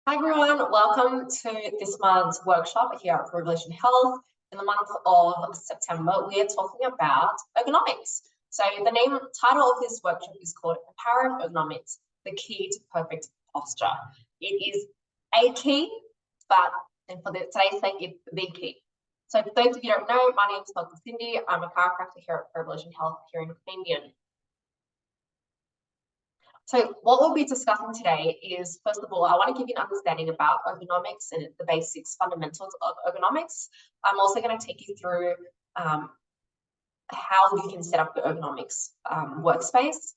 Hi everyone, welcome to this month's workshop here at Provolution Health. In the month of September, we are talking about ergonomics. So the title of this workshop is called Empowering Ergonomics, the Key to Perfect Posture. It is a key, but for today's sake, it's the key. So for those of you who don't know, my name is Dr. Cindy. I'm a chiropractor here at Provolution Health here in Queanbeyan. So what we'll be discussing today is, first of all, I want to give you an understanding about ergonomics and the basics, fundamentals of ergonomics. I'm also going to take you through how you can set up your ergonomics workspace.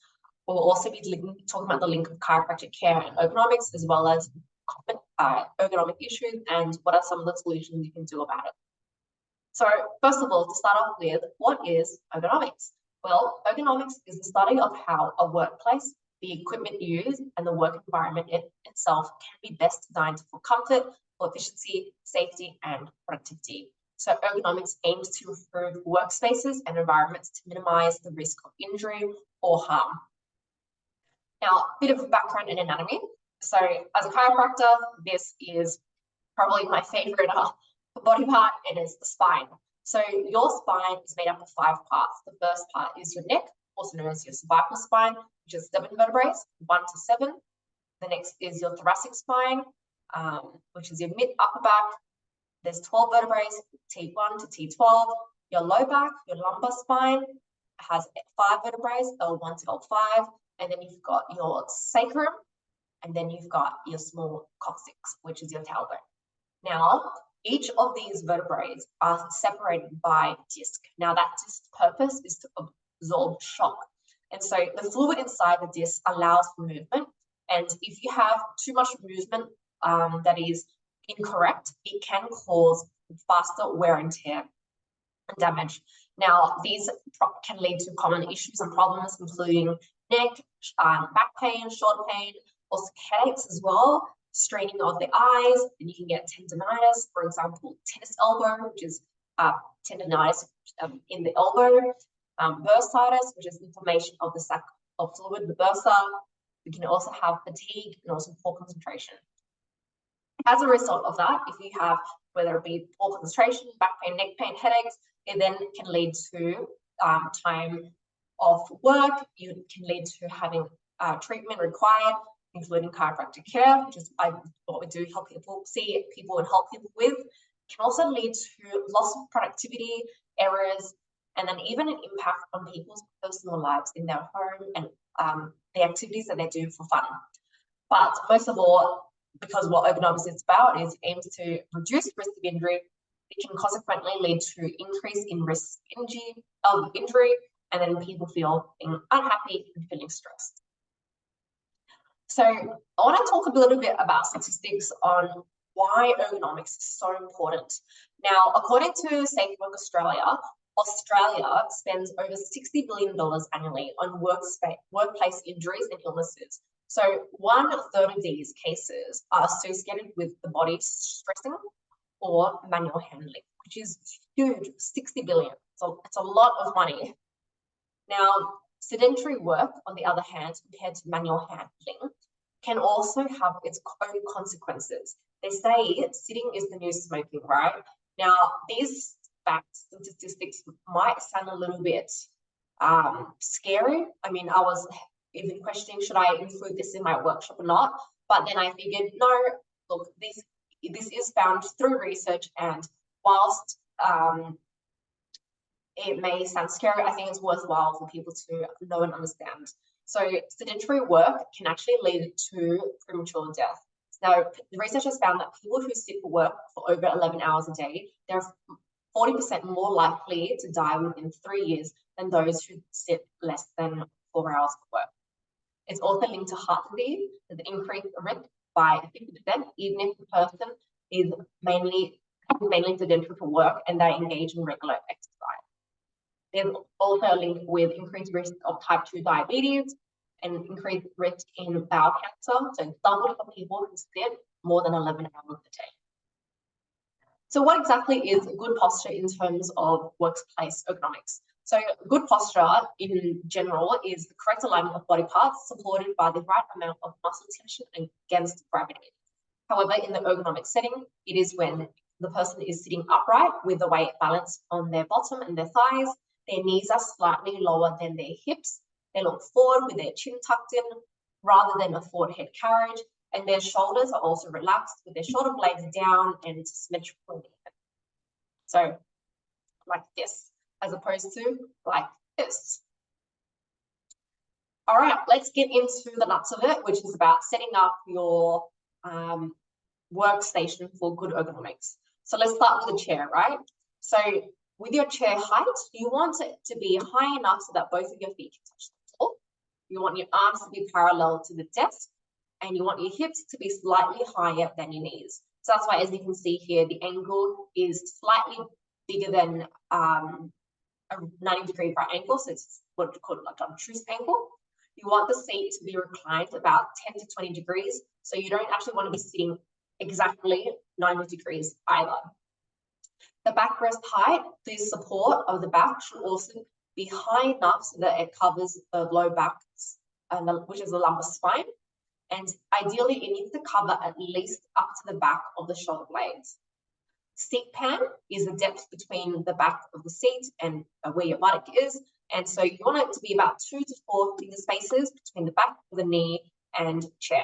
We'll also be talking about the link of chiropractic care and ergonomics, as well as ergonomic issues and what are some of the solutions you can do about it. So first of all, to start off with, what is ergonomics? Well, ergonomics is the study of how a workplace, the equipment used, and the work environment itself can be best designed for comfort, for efficiency, safety, and productivity. So ergonomics aims to improve workspaces and environments to minimize the risk of injury or harm. Now, a bit of background in anatomy. So as a chiropractor, this is probably my favorite body part. It is the spine. So your spine is made up of 5 parts. The first part is your neck, also known as your cervical spine, which is 7 vertebrae, 1 to 7. The next is your thoracic spine, which is your mid-upper back. There's 12 vertebrae, T1 to T12. Your low back, your lumbar spine, has 5 vertebrae, L1 to L5. And then you've got your sacrum, and then you've got your small coccyx, which is your tailbone. Now, each of these vertebrae are separated by disc. Now, that disc's purpose is to absorb shock. And so the fluid inside the disc allows for movement. And if you have too much movement that is incorrect, it can cause faster wear and tear and damage. Now, these can lead to common issues and problems, including neck, back pain, shoulder pain, also headaches as well, straining of the eyes, and you can get tendonitis, for example, tennis elbow, which is tendonitis in the elbow, bursitis, which is inflammation of the sac of fluid, the bursa. We can also have fatigue and also poor concentration. As a result of that, if you have, whether it be poor concentration, back pain, neck pain, headaches, it then can lead to time off work. You can lead to having treatment required, including chiropractic care, which is what we do, help people, see people and help people with. It can also lead to loss of productivity, errors, and then even an impact on people's personal lives in their home and the activities that they do for fun. But most of all, because what ergonomics is about is aims to reduce risk of injury, it can consequently lead to increase in risk of injury, and then people feeling unhappy and feeling stressed. So I want to talk a little bit about statistics on why ergonomics is so important. Now, according to Safe Work Australia spends over $60 billion annually on workplace injuries and illnesses. So 1/3 of these cases are associated with the body stressing or manual handling, which is huge, 60 billion. So it's a lot of money. Now, sedentary work, on the other hand, compared to manual handling, can also have its own consequences. They say sitting is the new smoking, right? Now, these facts and statistics might sound a little bit scary. I mean, I was even questioning, should I include this in my workshop or not? But then I figured, no, look, this is found through research, and whilst it may sound scary, I think it's worthwhile for people to know and understand. So sedentary work can actually lead to premature death. Now, the research has found that people who sit for work for over 11 hours a day, they're 40% more likely to die within 3 years than those who sit less than 4 hours for work. It's also linked to heart disease, with an increased risk by 50%, even if the person is mainly sedentary for work and they engage in regular exercise. There's also a link with increased risk of type 2 diabetes and increased risk in bowel cancer, so double for people who sit more than 11 hours a day. So what exactly is good posture in terms of workplace ergonomics? So good posture in general is the correct alignment of body parts supported by the right amount of muscle tension against gravity. However, in the ergonomic setting, it is when the person is sitting upright with the weight balanced on their bottom and their thighs. Their knees are slightly lower than their hips. They look forward with their chin tucked in rather than a forward head carriage. And their shoulders are also relaxed with their shoulder blades down and symmetrical. So like this, as opposed to like this. All right, let's get into the nuts of it, which is about setting up your workstation for good ergonomics. So let's start with the chair, right? So with your chair height, you want it to be high enough so that both of your feet can touch the floor. You want your arms to be parallel to the desk, and you want your hips to be slightly higher than your knees. So that's why, as you can see here, the angle is slightly bigger than a 90-degree right angle. So it's what we call like an obtuse angle. You want the seat to be reclined about 10 to 20 degrees. So you don't actually want to be sitting exactly 90 degrees either. The backrest height, the support of the back should also be high enough so that it covers the low back, which is the lumbar spine. And ideally, it needs to cover at least up to the back of the shoulder blades. Seat pan is the depth between the back of the seat and where your buttock is. And so you want it to be about 2 to 4 finger spaces between the back of the knee and chair.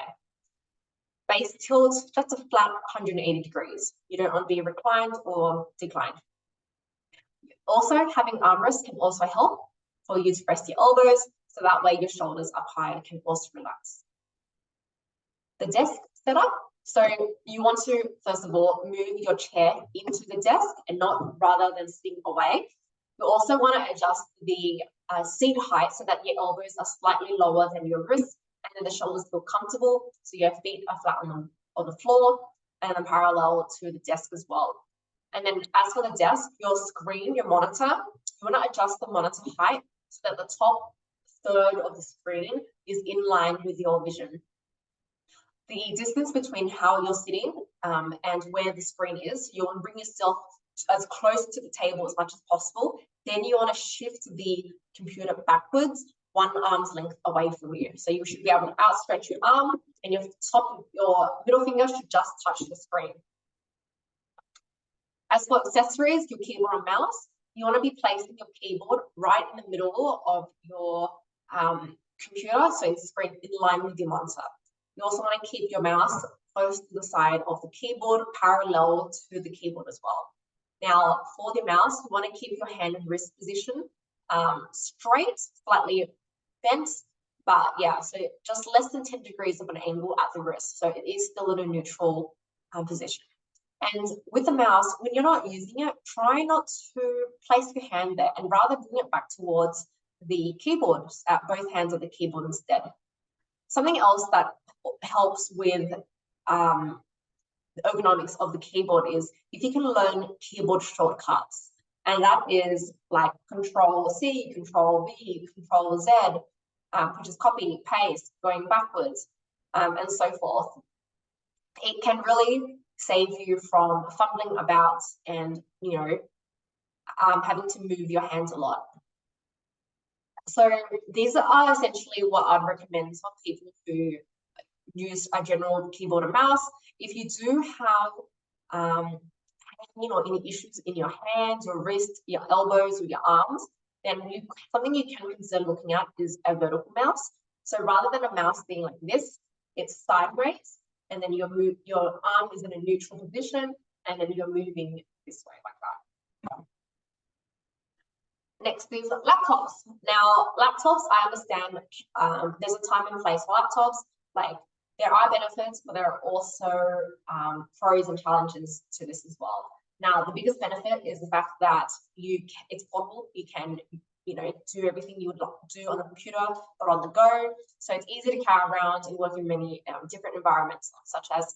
Base tilt, just a flat 180 degrees. You don't want to be reclined or declined. Also, having armrests can also help for you to rest your elbows, so that way your shoulders up high can also relax. The desk setup. So you want to, first of all, move your chair into the desk and not rather than sitting away. You also want to adjust the seat height so that your elbows are slightly lower than your wrists and then the shoulders feel comfortable. So your feet are flat on the floor and then parallel to the desk as well. And then as for the desk, your screen, your monitor, you want to adjust the monitor height so that the top third of the screen is in line with your vision. The distance between how you're sitting and where the screen is, you want to bring yourself as close to the table as much as possible. Then you want to shift the computer backwards 1 arm's length away from you. So you should be able to outstretch your arm and your middle finger should just touch the screen. As for accessories, your keyboard and mouse, you want to be placing your keyboard right in the middle of your computer, so the screen in line with your monitor. You also want to keep your mouse close to the side of the keyboard, parallel to the keyboard as well. Now, for the mouse, you want to keep your hand and wrist position straight, slightly bent, but yeah, so just less than 10 degrees of an angle at the wrist. So it is still in a neutral position. And with the mouse, when you're not using it, try not to place your hand there and rather bring it back towards the keyboard, at both hands of the keyboard instead. Something else that helps with the ergonomics of the keyboard is if you can learn keyboard shortcuts, and that is like Control-C, Control-V, Control-Z, which is copy, paste, going backwards, and so forth. It can really save you from fumbling about and, you know, having to move your hands a lot. So these are essentially what I'd recommend for people who use a general keyboard and mouse. If you do have any issues in your hands, your wrists, your elbows, or your arms, then something you can consider looking at is a vertical mouse. So rather than a mouse being like this, it's sideways, and then your arm is in a neutral position, and then you're moving this way like that. Next is laptops. Now, laptops, I understand there's a time and place for laptops. Like, there are benefits, but there are also pros and challenges to this as well. Now, the biggest benefit is the fact that it's portable. You can, do everything you would do on the computer or on the go. So it's easy to carry around and work in many different environments, such as,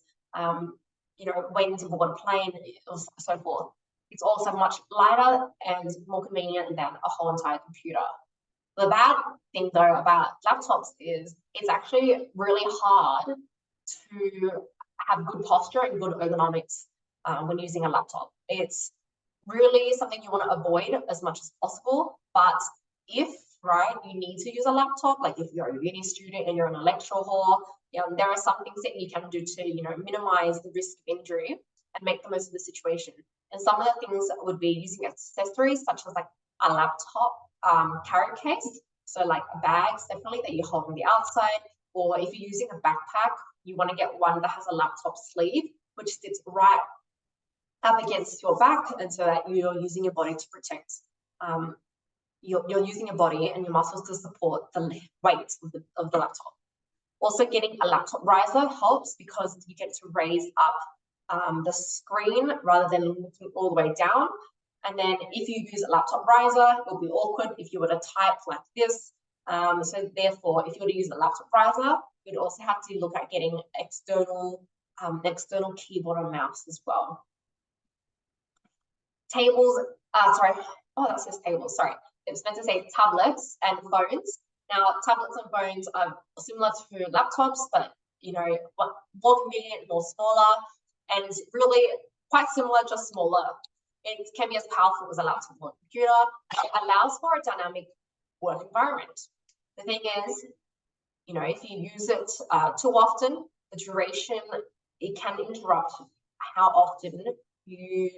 waiting to board a plane, or so forth. It's also much lighter and more convenient than a whole entire computer. The bad thing, though, about laptops is it's actually really hard to have good posture and good ergonomics when using a laptop. It's really something you want to avoid as much as possible. But if, you need to use a laptop, like if you're a uni student and you're in a lecture hall, there are some things that you can do to, minimize the risk of injury and make the most of the situation. And some of the things would be using accessories such as like a laptop carry case. So like bags, definitely, that you hold on the outside, or if you're using a backpack, you want to get one that has a laptop sleeve, which sits right up against your back, and so that you're using your body to protect. You're using your body and your muscles to support the weight of the laptop. Also, getting a laptop riser helps because you get to raise up the screen rather than looking all the way down. And then if you use a laptop riser, it'll be awkward if you were to type like this. So therefore, if you were to use a laptop riser, you'd also have to look at getting external keyboard and mouse as well. Tables, that says tables, sorry. It's meant to say tablets and phones. Now, tablets and phones are similar to laptops, but, more convenient, more smaller, and really quite similar, just smaller. It can be as powerful as a laptop or a computer. It allows for a dynamic work environment. The thing is, if you use it too often, the duration, it can interrupt how often you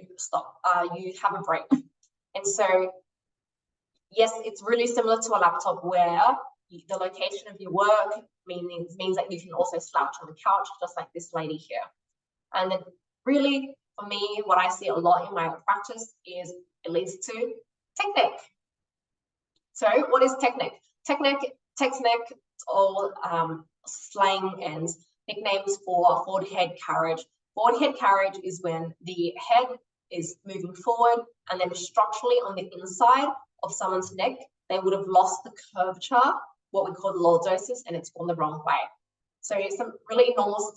have a break. And so, yes, it's really similar to a laptop where the location of your work means that you can also slouch on the couch, just like this lady here. And then really, for me, what I see a lot in my practice is it leads to technique. So what is technique? Technique, all slang and nicknames for forward head carriage. Forward head carriage is when the head is moving forward, and then structurally on the inside of someone's neck, they would have lost the curvature, what we call the lordosis, and it's gone the wrong way. So some really normal,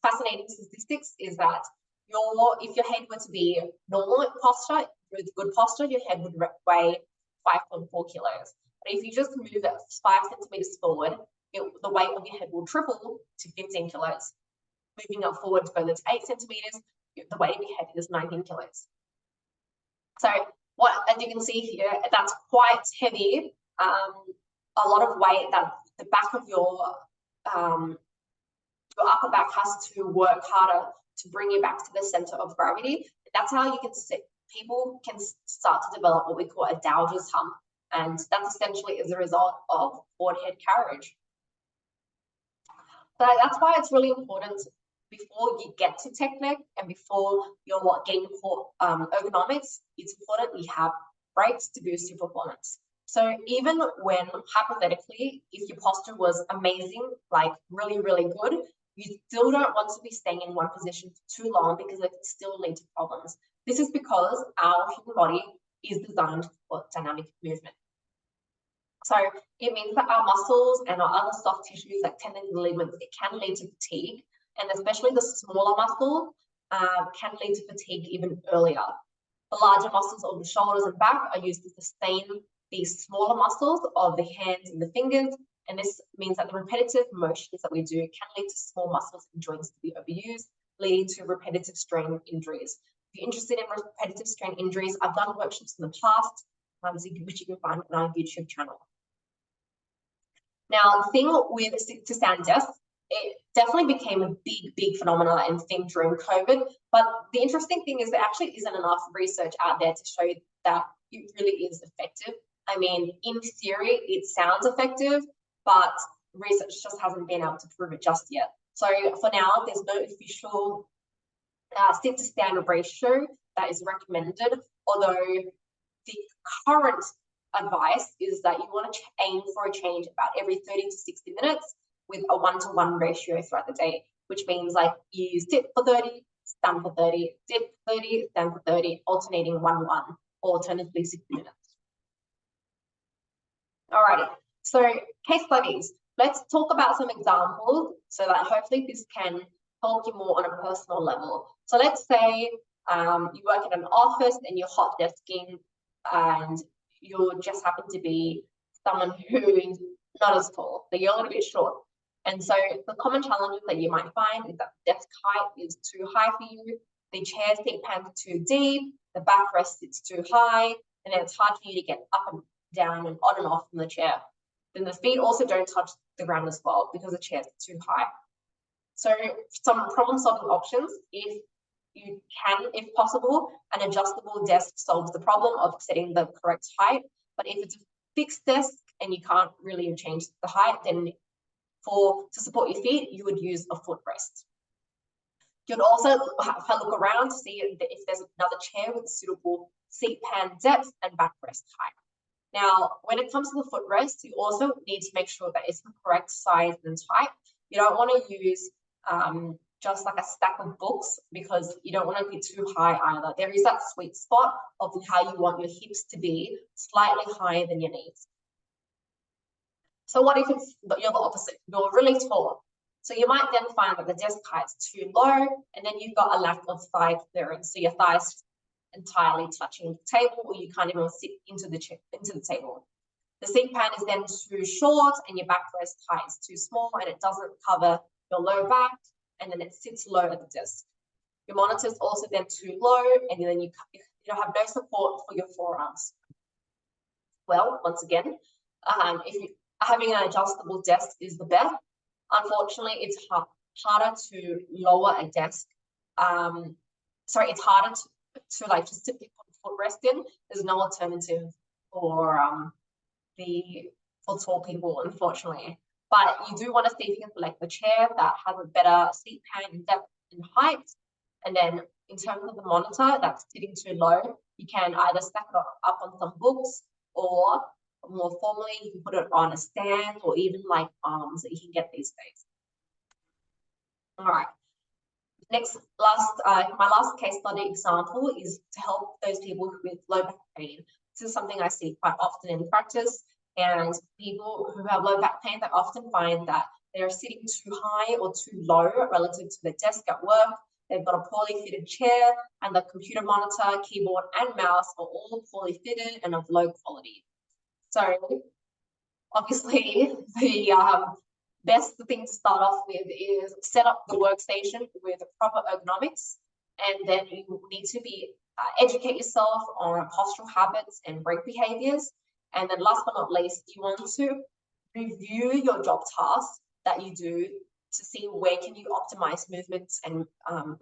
fascinating statistics is that if your head were to be normal posture, with good posture, your head would weigh 5.4 kilos. But if you just move it 5 centimeters forward, the weight of your head will triple to 15 kilos. Moving up forward further to 8 centimeters, the weight of your head is 19 kilos. So as you can see here, that's quite heavy. A lot of weight that the back of your upper back has to work harder to bring you back to the center of gravity. That's how you can see people can start to develop what we call a Dowger's hump, and that's essentially as a result of forward head carriage. So that's why it's really important before you get to technique and before you're getting ergonomics, it's important you have breaks to boost your performance. So even when hypothetically, if your posture was amazing, like really, really good, you still don't want to be staying in one position for too long because it can still lead to problems. This is because our human body is designed for dynamic movement. So it means that our muscles and our other soft tissues like tendons and ligaments, it can lead to fatigue, and especially the smaller muscle can lead to fatigue even earlier. The larger muscles of the shoulders and back are used to sustain these smaller muscles of the hands and the fingers, and this means that the repetitive motions that we do can lead to small muscles and joints to be overused, leading to repetitive strain injuries. If you're interested in repetitive strain injuries, I've done workshops in the past, which you can find on our YouTube channel. Now, the thing with to stand desk, it definitely became a big phenomenon and thing during COVID. But the interesting thing is there actually isn't enough research out there to show that it really is effective. I mean, in theory, it sounds effective, but research just hasn't been able to prove it just yet. So for now, there's no official sit to stand ratio that is recommended, although the current advice is that you want to aim for a change about every 30 to 60 minutes with a 1-to-1 ratio throughout the day, which means like you sit for 30, stand for 30, sit for 30, stand for 30, alternating 1-1, or alternatively 60 minutes. Alrighty, so case studies. Let's talk about some examples so that hopefully this can help you more on a personal level. So let's say you work in an office and you're hot desking and you just happen to be someone who's not as tall, so you're a little bit short. And so the common challenges that you might find is that the desk height is too high for you, the chair seat pans too deep, the backrest sits too high, and then it's hard for you to get up and down and on and off from the chair. Then the feet also don't touch the ground as well because the chair's too high. So some problem solving options: if you can, if possible, an adjustable desk solves the problem of setting the correct height. But if it's a fixed desk and you can't really change the height, then to support your feet, you would use a footrest. You'd also have a look around to see if there's another chair with suitable seat pan depth and backrest height. Now, when it comes to the footrest, you also need to make sure that it's the correct size and type. You don't want to use just like a stack of books, because you don't want to be too high either. There is that sweet spot of how you want your hips to be, slightly higher than your knees. So what if you're the opposite? You're really tall. So you might then find that the desk height's too low, and then you've got a lack of thigh clearance. So your thighs entirely touching the table, or you can't even sit into the table. The seat pan is then too short, and your backrest height is too small, and it doesn't cover your low back, and then it sits low at the desk. Your monitor is also then too low, and then you have no support for your forearms. Well, once again, if having an adjustable desk is the best. Unfortunately, it's harder to lower a desk. It's harder to like just put footrest in. There's no alternative for tall people, unfortunately. But you do want to see if you can select the chair that has a better seat pan in depth and height. And then in terms of the monitor that's sitting too low, you can either stack it up on some books, or more formally, you can put it on a stand, or even like arms that you can get these days. All right. My last case study example is to help those people with low back pain. This is something I see quite often in practice, and people who have low back pain, they often find that they're sitting too high or too low relative to the desk at work. They've got a poorly fitted chair, and the computer monitor, keyboard, and mouse are all poorly fitted and of low quality. So obviously the best thing to start off with is set up the workstation with proper ergonomics, and then you need to educate yourself on postural habits and break behaviors. And then last but not least, you want to review your job tasks that you do to see where can you optimize movements and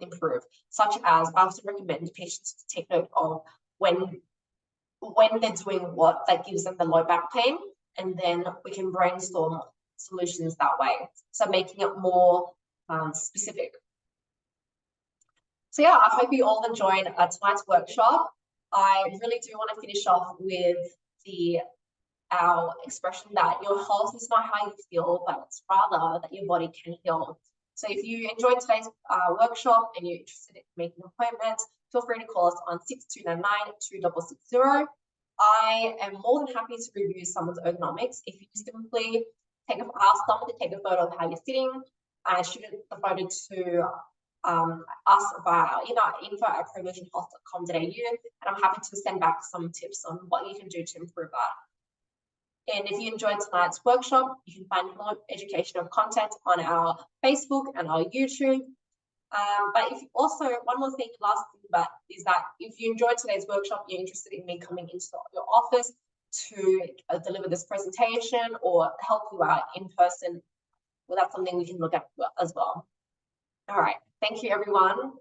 improve, such as I also recommend patients to take note of when they're doing what that gives them the low back pain, and then we can brainstorm solutions that way. So making it more specific. So yeah, I hope you all enjoyed tonight's workshop. I really do want to finish off with our expression that your health is not how you feel, but it's rather that your body can heal. So if you enjoyed today's workshop and you're interested in making an appointment, feel free to call us on 6299-2660. I am more than happy to review someone's ergonomics. If you simply ask someone to take a photo of how you're sitting and shoot the photo to us via our email, info@provolutionhealth.com.au, and I'm happy to send back some tips on what you can do to improve that. And if you enjoyed tonight's workshop, you can find more educational content on our Facebook and our YouTube. But if also, one more thing, last thing, is that if you enjoyed today's workshop, you're interested in me coming into your office to deliver this presentation or help you out in person, well, that's something we can look at as well. All right, thank you everyone.